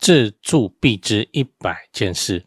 自住必知100件事，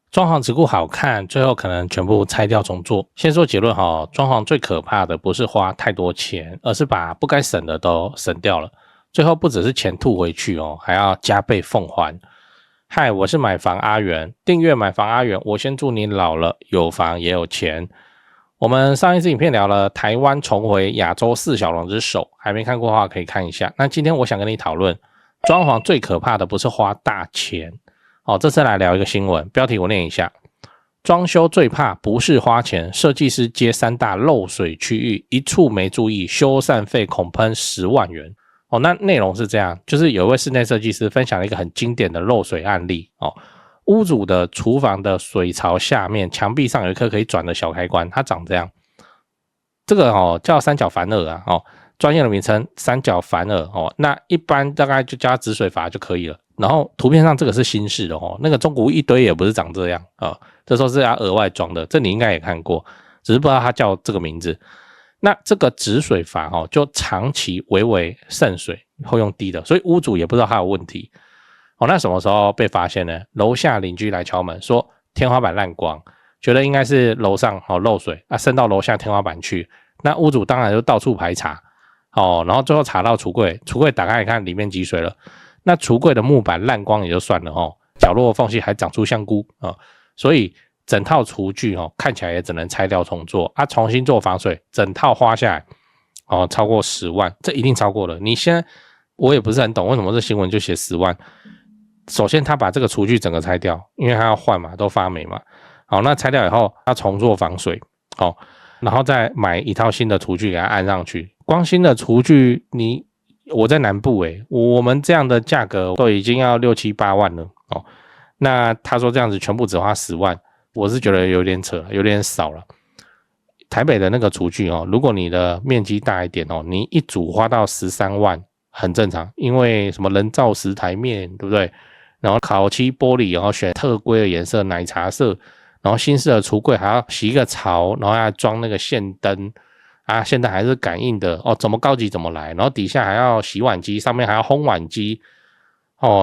装潢只顾好看，最后可能全部拆掉重做。先说结论哈，装潢最可怕的不是花太多钱，而是把不该省的都省掉了，最后不只是钱吐回去哦，还要加倍奉还。嗨，我是买房阿元，订阅买房阿元，我先祝你老了有房也有钱。我们上一次影片聊了台湾重回亚洲4小龙之首，还没看过的话可以看一下。那今天我想跟你讨论，装潢最可怕的不是花大钱哦。这次来聊一个新闻，标题我念一下：装修最怕不是花钱，设计师接3大漏水区域，一处没注意，修缮费恐喷10万元。哦，那内容是这样，就是有一位室内设计师分享了一个很经典的漏水案例哦。屋主的厨房的水槽下面墙壁上有一颗可以转的小开关，它长这样。这个叫三角反耳啊专业的名称三角反耳那一般大概就加止水阀就可以了。然后图片上这个是新式的那个中古一堆也不是长这样这时候是要额外装的，这你应该也看过，只是不知道它叫这个名字。那这个止水阀就长期微微渗水，会用滴的，所以屋主也不知道它有问题。那什么时候被发现呢？楼下邻居来敲门说天花板烂光，觉得应该是楼上漏水渗到楼下天花板去。那屋主当然就到处排查然后最后查到橱柜打开一看里面积水了。那橱柜的木板烂光也就算了角落缝隙还长出香菇所以整套厨具看起来也只能拆掉重做重新做防水，整套花下来超过10万，这一定超过了。你现在我也不是很懂为什么这新闻就写10万。首先他把这个厨具整个拆掉，因为他要换嘛，都发霉嘛。好，那拆掉以后他重做防水然后再买一套新的厨具给它按上去。光新的厨具我在南部我们这样的价格都已经要6、7、8万了那他说这样子全部只花10万，我是觉得有点扯，有点少了。台北的那个厨具如果你的面积大一点你一组花到13万很正常，因为什么人造石台面对不对？然后烤漆玻璃，然后选特规的颜色奶茶色，然后新式的橱柜还要洗一个槽，然后要装那个线灯现在还是感应的怎么高级怎么来，然后底下还要洗碗机，上面还要烘碗机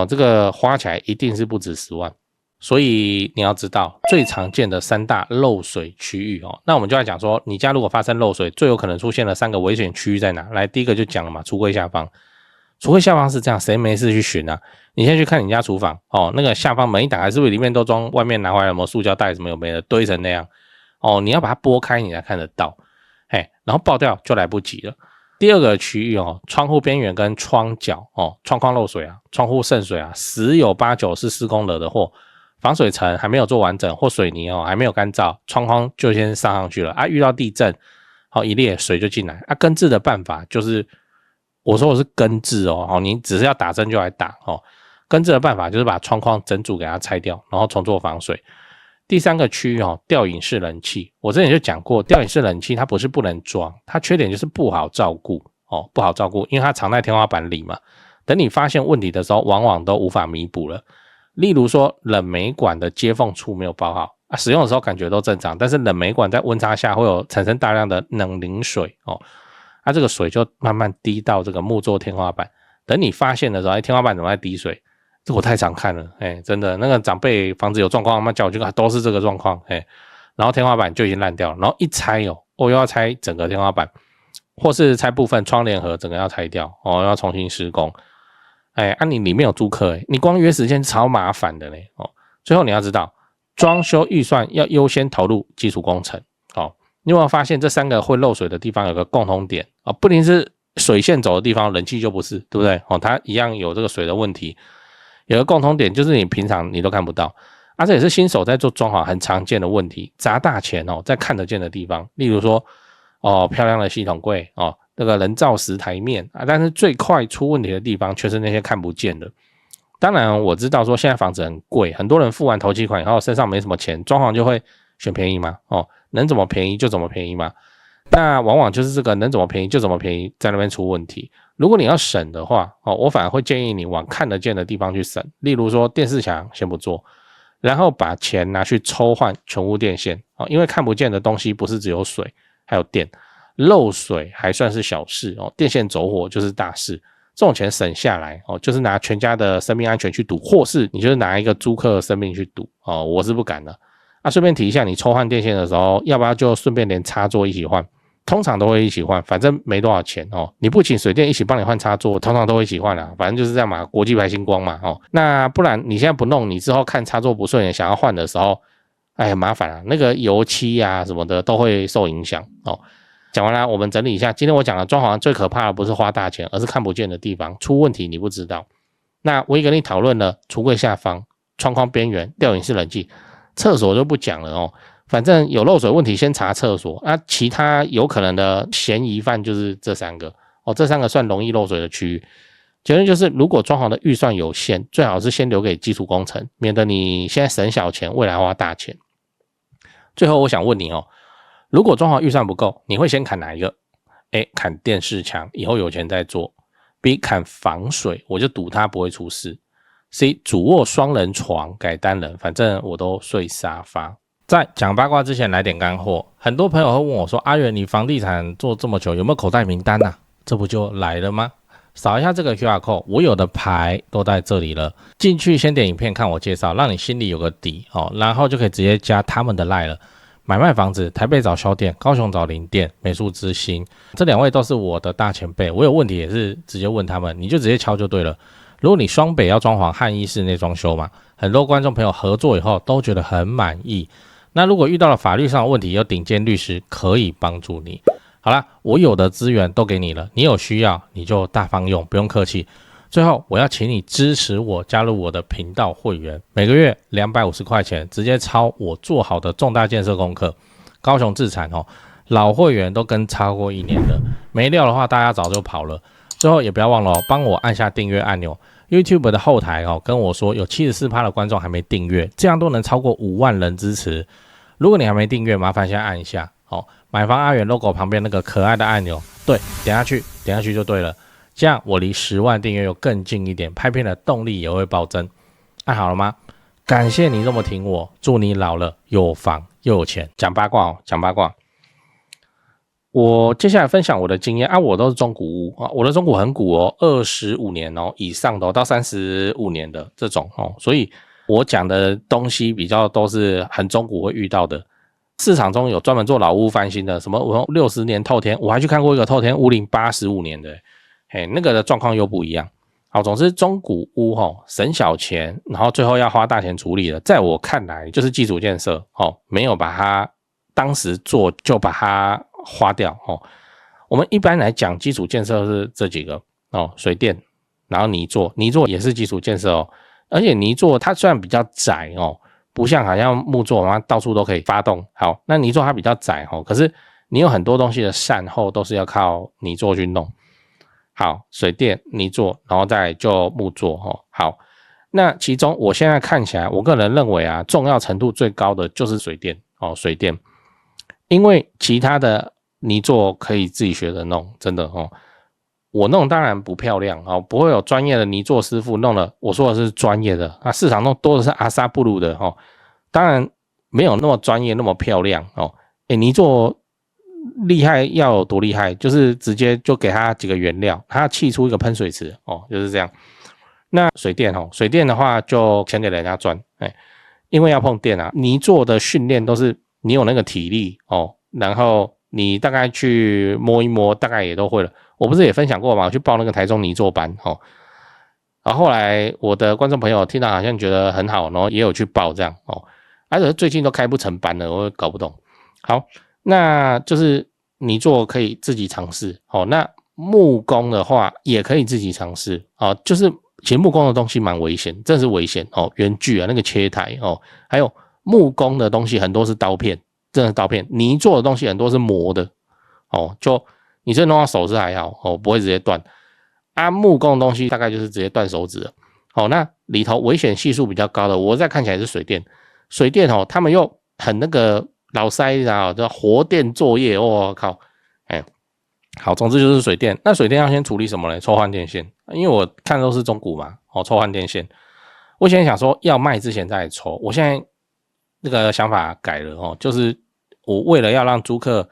这个花起来一定是不止10万。所以你要知道最常见的3大漏水区域那我们就来讲说，你家如果发生漏水，最有可能出现的3个危险区域在哪？来，第一个就讲了嘛，橱柜下方。橱柜下方是这样，谁没事去巡啊？你先去看你家厨房那个下方门一打开，是不是里面都装外面拿回来有没有塑胶袋什么有没的堆成那样你要把它拨开你才看得到然后爆掉就来不及了。第二个区域窗户边缘跟窗角窗框漏水窗户渗水十有8九是施工惹的祸。防水层还没有做完整，或水泥还没有干燥，窗框就先上去了遇到地震一裂水就进来根治的办法就是我说我是根治你只是要打针就来打根治的办法就是把窗框整组给它拆掉，然后重做防水。第3个区域吊引式冷气，我之前就讲过，吊引式冷气它不是不能装，它缺点就是不好照顾不好照顾，因为它藏在天花板里嘛，等你发现问题的时候往往都无法弥补了。例如说冷媒管的接缝处没有包好使用的时候感觉都正常，但是冷媒管在温差下会有产生大量的冷凝水这个水就慢慢滴到这个木作天花板，等你发现的时候天花板怎么在滴水？这我太常看了真的，那个长辈房子有状况，他们叫我去看都是这个状况然后天花板就已经烂掉了，然后一拆又要拆整个天花板，或是拆部分窗帘盒整个要拆掉要重新施工你里面有租客你光约时间超麻烦的最后你要知道，装修预算要优先投入基础工程你有没有发现这3个会漏水的地方有个共同点不仅是水线走的地方，冷气就不是，对不对它一样有这个水的问题。有个共同点就是你平常你都看不到这也是新手在做装潢很常见的问题，砸大钱在看得见的地方，例如说漂亮的系统柜那个人造石台面但是最快出问题的地方却是那些看不见的。当然我知道说现在房子很贵，很多人付完头期款以后身上没什么钱，装潢就会选便宜嘛能怎么便宜就怎么便宜嘛。那往往就是这个能怎么便宜就怎么便宜在那边出问题。如果你要省的话我反而会建议你往看得见的地方去省，例如说电视墙先不做，然后把钱拿去抽换全屋电线因为看不见的东西不是只有水还有电，漏水还算是小事电线走火就是大事，这种钱省下来哦，就是拿全家的生命安全去赌，或是你就是拿一个租客的生命去赌哦，我是不敢的。顺便提一下，你抽换电线的时候，要不要就顺便连插座一起换？通常都会一起换，反正没多少钱哦。你不请水电一起帮你换插座，通常都会一起换啦，反正就是这样嘛，国际牌星光嘛哦。那不然你现在不弄，你之后看插座不顺眼想要换的时候，哎，很麻烦啊，那个油漆啊什么的都会受影响哦。讲完了，我们整理一下，今天我讲的装潢最可怕的不是花大钱，而是看不见的地方出问题你不知道。那我也跟你讨论了橱柜下方、窗框边缘、吊顶式冷气，厕所就不讲了哦。反正有漏水问题先查厕所，其他有可能的嫌疑犯就是这3个哦，这3个算容易漏水的区域。结论就是，如果装潢的预算有限，最好是先留给基础工程，免得你现在省小钱，未来花大钱。最后我想问你哦，如果装潢预算不够，你会先砍哪一个？ A. 砍电视墙，以后有钱再做。 B. 砍防水，我就赌它不会出事。 C. 主卧双人床改单人，反正我都睡沙发。在讲八卦之前来点干货，很多朋友会问我说，阿元你房地产做这么久有没有口袋名单啊？这不就来了吗？扫一下这个 QR code， 我有的牌都在这里了，进去先点影片看我介绍，让你心里有个底哦，然后就可以直接加他们的 LINE 了。买卖房子，台北找销店，高雄找林店，美术之星，这2位都是我的大前辈，我有问题也是直接问他们，你就直接敲就对了。如果你双北要装潢汉一室内装修嘛，很多观众朋友合作以后都觉得很满意。那如果遇到了法律上的问题，有顶尖律师可以帮助你。好啦，我有的资源都给你了，你有需要你就大方用，不用客气。最后我要请你支持我，加入我的频道会员，每个月250块钱，直接抄我做好的重大建设功课。高雄自产哦，老会员都跟超过1年了，没料的话大家早就跑了。最后也不要忘了哦，帮我按下订阅按钮。YouTube 的后台哦跟我说有 74% 的观众还没订阅，这样都能超过5万人支持。如果你还没订阅，麻烦先按一下哦。买房阿元 logo 旁边那个可爱的按钮，对，点下去就对了。这样我离10万订阅又更近一点，拍片的动力也会暴增。按好了吗？感谢你这么挺我，祝你老了有房又有钱。讲八卦哦，讲八卦。我接下来分享我的经验我都是中古屋我的中古很古哦，25年哦以上的到35年的这种哦，所以我讲的东西比较都是很中古会遇到的。市场中有专门做老屋翻新的，什么60年透天，我还去看过一个透天屋龄85年的，那个的状况又不一样。好，总之中古屋省小钱，然后最后要花大钱处理的，在我看来就是基础建设没有把它当时做就把它花掉我们一般来讲基础建设是这几个水电，然后泥作也是基础建设而且泥作它虽然比较窄不像好像木作到处都可以发动。好，那泥作它比较窄可是你有很多东西的善后都是要靠泥作去弄。好，水电、泥作，然后再来就木作好，那其中我现在看起来，我个人认为重要程度最高的就是水电水电，因为其他的泥作可以自己学着弄，真的我弄当然不漂亮不会有专业的泥作师傅弄了，我说的是专业的市场中多的是阿萨布鲁的当然没有那么专业那么漂亮泥作厉害要有多厉害，就是直接就给他几个原料，他砌出一个喷水池就是这样。那水电水电的话就钱给人家赚因为要碰电泥作的训练都是你有那个体力然后你大概去摸一摸，大概也都会了。我不是也分享过吗？我去报那个台中泥作班然后后来我的观众朋友听到好像觉得很好，然后也有去报这样而且最近都开不成班了，我搞不懂。好，那就是泥作可以自己尝试那木工的话也可以自己尝试就是其实木工的东西蛮危险，真的是危险圆锯那个切台还有木工的东西很多是刀片，真的是刀片。泥做的东西很多是磨的就你这弄到手是还好不会直接断木工的东西大概就是直接断手指了那里头危险系数比较高的，我再看起来是水电。水电他们又很那个老塞叫活电作业，我靠好，总之就是水电。那水电要先处理什么呢？抽换电线，因为我看都是中古嘛抽换电线。我现在想说要卖之前再来抽，我现在那个想法改了就是我为了要让租客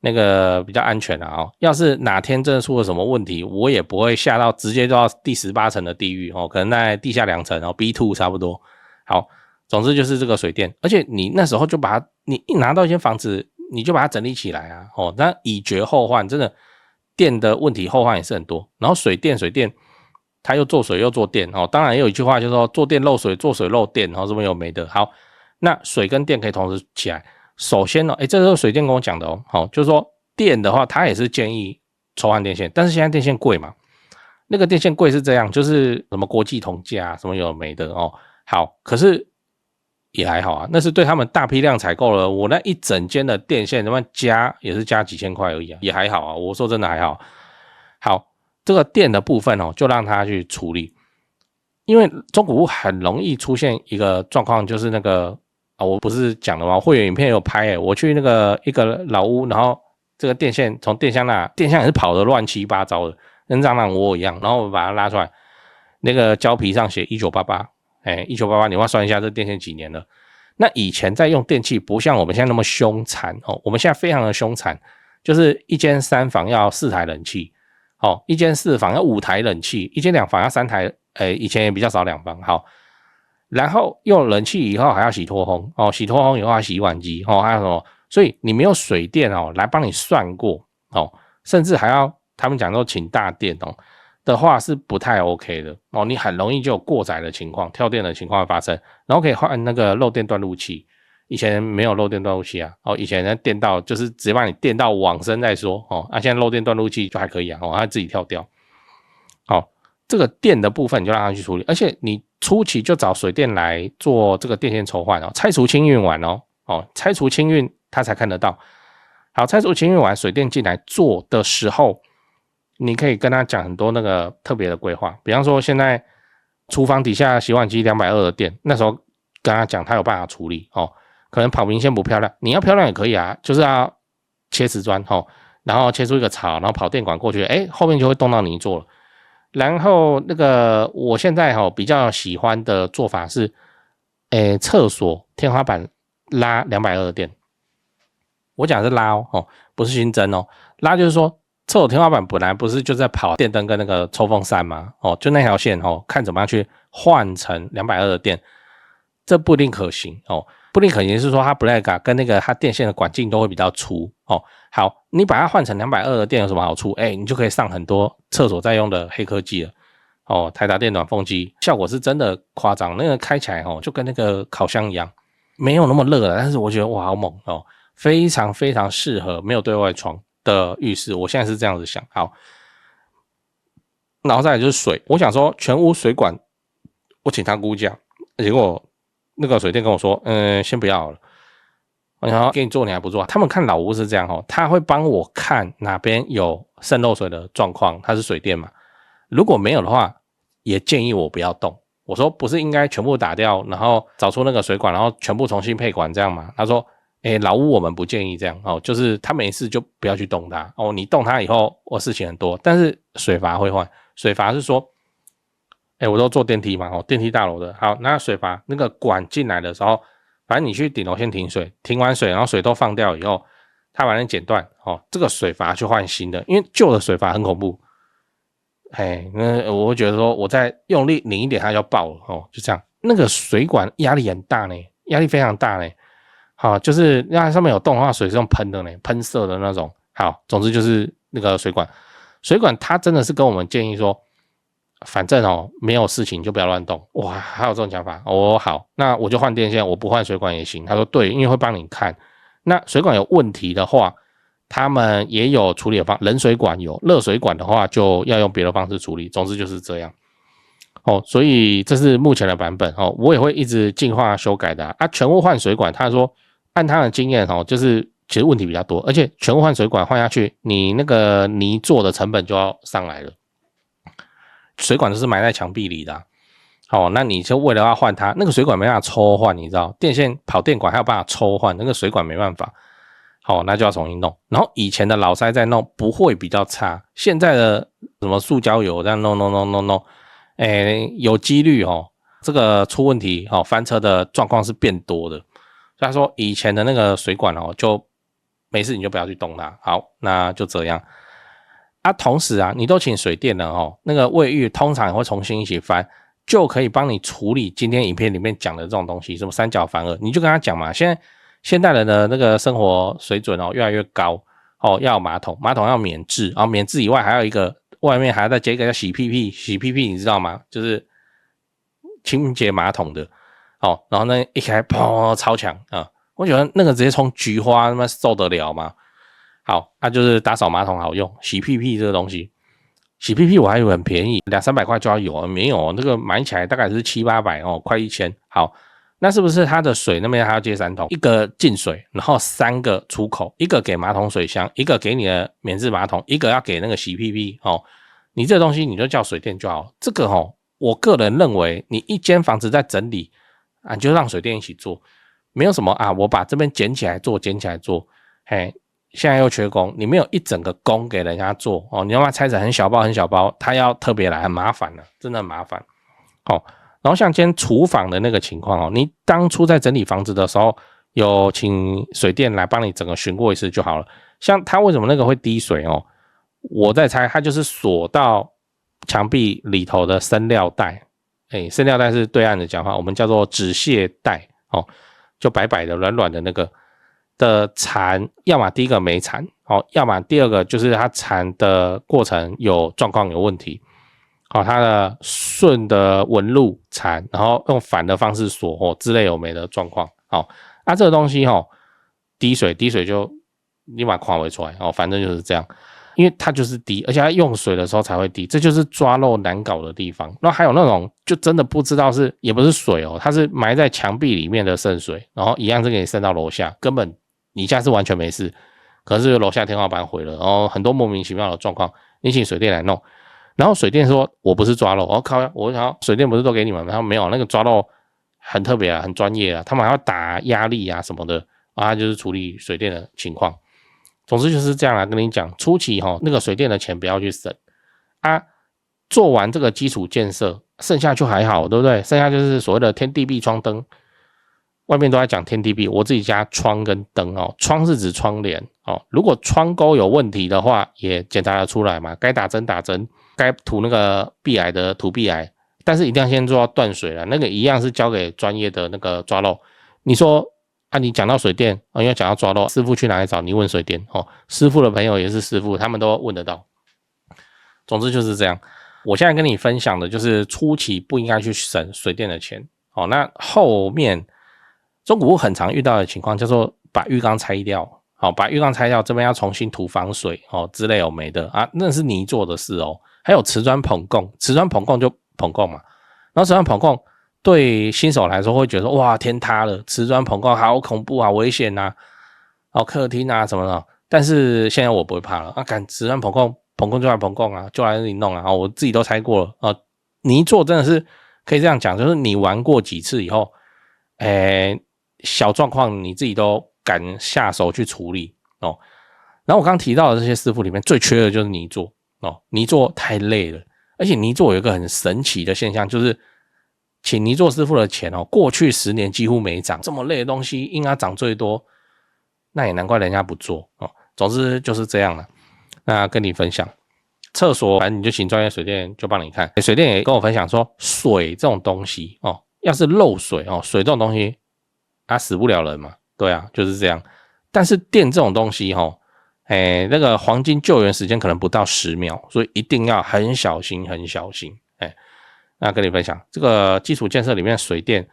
那个比较安全啊要是哪天真的出了什么问题，我也不会下到直接到第18层的地狱可能在地下2层B2 差不多。好，总之就是这个水电，而且你那时候就把它，你一拿到一间房子，你就把它整理起来啊那以绝后患，真的电的问题后患也是很多。然后水电它又做水又做电当然也有一句话就是说做电漏水，做水漏电什么有没的。好，那水跟电可以同时起来。首先这是水电跟我讲的就是说电的话，他也是建议抽换电线，但是现在电线贵嘛，那个电线贵是这样，就是什么国际同价什么有没的好，可是也还好啊，那是对他们大批量采购了，我那一整间的电线他妈加也是加几千块而已也还好啊，我说真的还好。好，这个电的部分就让他去处理，因为中古屋很容易出现一个状况，就是那个我不是讲了吗？会员影片有拍我去那个一个老屋，然后这个电线从电箱也是跑得乱七八糟的，跟蟑螂窝一样，然后我把它拉出来，那个胶皮上写1988，1988你要算一下这电线几年了。那以前在用电器不像我们现在那么凶残我们现在非常的凶残，就是一间3房要4台冷气一间4房要5台冷气，一间2房要3台，以前也比较少2房。好，然后用冷气以后还要洗脱烘洗脱烘以后还要洗碗机还有什么，所以你没有水电来帮你算过甚至还要他们讲说请大电的话是不太 OK 的你很容易就有过载的情况，跳电的情况会发生。然后可以换那个漏电断路器，以前没有漏电断路器啊以前的电到就是直接把你电到往生再说现在漏电断路器就还可以啊它自己跳掉。好，这个电的部分你就让它去处理，而且你初期就找水电来做这个电线抽换拆除清运完拆除清运它才看得到。好，拆除清运完水电进来做的时候，你可以跟他讲很多那个特别的规划，比方说现在厨房底下洗碗机220的电，那时候跟他讲他有办法处理可能跑明线不漂亮，你要漂亮也可以啊，就是要切瓷砖然后切出一个槽，然后跑电管过去后面就会动到泥做了。然后那个我现在比较喜欢的做法是厕所天花板拉220的电，我讲的是拉不是新增拉就是说厕所天花板本来不是就在跑电灯跟那个抽风扇吗就那条线看怎么样去换成220的电，这不一定可行不一定可行是说它 black 跟那个它电线的管径都会比较粗好，你把它换成220的电有什么好处你就可以上很多厕所在用的黑科技了台达电暖风机效果是真的夸张，那个开起来就跟那个烤箱一样，没有那么热了，但是我觉得哇好猛非常非常适合没有对外窗的浴室，我现在是这样子想。好，然后再来就是水，我想说全屋水管我请他估价，结果那个水电跟我说先不要好了，我想要给你做你还不做，他们看老屋是这样他会帮我看哪边有渗漏水的状况，他是水电嘛，如果没有的话也建议我不要动。我说不是应该全部打掉，然后找出那个水管，然后全部重新配管这样吗？他说老屋我们不建议这样就是他没事就不要去动它你动它以后事情很多，但是水阀会换，水阀是说我都坐电梯嘛电梯大楼的，好，那水阀那个管进来的时候，反正你去顶楼先停水，停完水然后水都放掉以后，它把它剪断这个水阀去换新的，因为旧的水阀很恐怖那我会觉得说我再用力拧一点它就爆了就这样，那个水管压力很大呢，压力非常大呢好，就是因为它上面有洞的话，水是用喷的呢，喷射的那种。好，总之就是那个水管，水管它真的是跟我们建议说，反正没有事情就不要乱动。哇，还有这种讲法好，那我就换电线，我不换水管也行。他说对，因为会帮你看。那水管有问题的话，他们也有处理的方，冷水管有，热水管的话就要用别的方式处理。总之就是这样。所以这是目前的版本我也会一直进化修改的全屋换水管，他说按他的经验就是其实问题比较多，而且全屋换水管换下去，你那个泥做的成本就要上来了。水管都是埋在墙壁里的那你就为了要换它，那个水管没办法抽换，你知道电线跑电管还有办法抽换，那个水管没办法那就要重新弄。然后以前的老塞在弄不会比较差，现在的什么塑胶油这样弄有几率这个出问题翻车的状况是变多的。所以他说以前的那个水管就没事你就不要去动它。好，那就这样。同时你都请水电了那个卫浴通常也会重新一起翻，就可以帮你处理今天影片里面讲的这种东西，什么三角反耳，你就跟他讲嘛。现代人的那个生活水准越来越高要有马桶要免治，然后免治以外还有一个外面还要再接一个叫洗屁屁，你知道吗？就是清洁马桶的然后呢一开砰超强我觉得那个直接冲菊花他妈受得了吗？好，就是打扫马桶好用，洗屁屁这个东西，洗屁屁我还以为很便宜，200-300块就要有，没有，那个买起来大概是700-800快1000。好，那是不是它的水那边还要接3桶？一个进水，然后3个出口，一个给马桶水箱，一个给你的免治马桶，一个要给那个洗屁屁你这东西你就叫水电就好。这个我个人认为你一间房子在整理你就让水电一起做，没有什么我把这边捡起来做现在又缺工，你没有一整个工给人家做你要把它拆成很小包，他要特别来很麻烦真的很麻烦然后像今天厨房的那个情况你当初在整理房子的时候有请水电来帮你整个巡过一次就好了。像他为什么那个会滴水我在猜他就是锁到墙壁里头的生料袋生料袋是对岸的讲话，我们叫做止泻带就白白的软软的那个的缠，要么第一个没缠要么第二个就是它缠的过程有状况有问题它的顺的纹路缠，然后用反的方式锁之类有没的状况这个东西滴水就立马看不出来反正就是这样，因为它就是滴，而且它用水的时候才会滴，这就是抓漏难搞的地方。那还有那种就真的不知道是也不是水它是埋在墙壁里面的渗水，然后一样是给你渗到楼下，根本你家是完全没事，可是楼下天花板毁了，然后很多莫名其妙的状况，你请水电来弄，然后水电说我不是抓漏靠，我想水电不是都给你们吗？他没有，那个抓漏很特别很专业他们还要打压力什么的就是处理水电的情况。总之就是这样跟你讲，初期那个水电的钱不要去省做完这个基础建设，剩下就还好，对不对？剩下就是所谓的天地壁窗灯，外面都在讲天地壁，我自己家窗跟灯窗是指窗帘如果窗钩有问题的话，也检查得出来嘛，该打针打针，该涂那个壁癌的涂壁癌，但是一定要先做到断水了，那个一样是交给专业的那个抓漏。你说你讲到水电因为讲到抓漏，师傅去哪里找？你问水电师傅的朋友也是师傅，他们都问得到。总之就是这样。我现在跟你分享的就是初期不应该去省水电的钱那后面中古屋很常遇到的情况叫做把浴缸拆掉把浴缸拆掉，这边要重新涂防水之类有没的那是泥做的事还有瓷砖捧供，瓷砖捧供就捧供嘛，然后瓷砖捧供对新手来说会觉得哇天塌了，瓷砖捧供好恐怖好危险客厅什么的，但是现在我不会怕了干瓷砖捧供就来捧供就来这里弄我自己都拆过了泥做真的是可以这样讲，就是你玩过几次以后小状况你自己都敢下手去处理然后我刚刚提到的这些师傅里面最缺的就是泥做泥做太累了，而且泥做有一个很神奇的现象，就是请泥做师傅的钱过去10年几乎没涨，这么累的东西应该涨最多，那也难怪人家不做总之就是这样了。那跟你分享厕所，反正你就请专业水电就帮你看。水电也跟我分享说，水这种东西要是漏水水这种东西死不了人嘛，对就是这样。但是电这种东西那个黄金救援时间可能不到10秒，所以一定要很小心很小心那跟你分享这个基础建设里面水电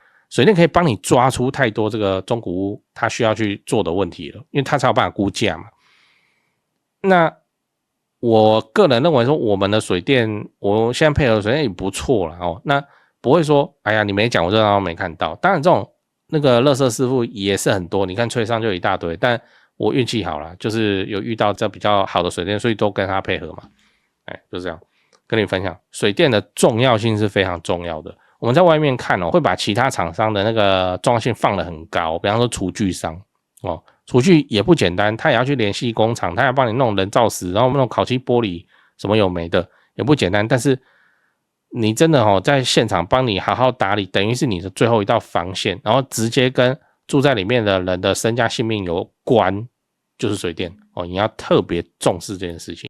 可以帮你抓出太多这个中古屋它需要去做的问题了，因为它才有办法估价嘛。那我个人认为说我们的水电，我现在配合的水电也不错了那不会说哎呀你没讲我这当没看到。当然这种那个垃圾师傅也是很多，你看吹上就一大堆，但我运气好啦，就是有遇到这比较好的水电，所以都跟他配合嘛就这样跟你分享。水电的重要性是非常重要的，我们在外面看会把其他厂商的那个重要性放得很高，比方说厨具商厨具也不简单，他也要去联系工厂，他要帮你弄人造石，然后弄烤漆玻璃什么有没的也不简单。但是你真的在现场帮你好好打理，等于是你的最后一道防线，然后直接跟住在里面的人的身家性命有关就是水电哦，你要特别重视这件事情。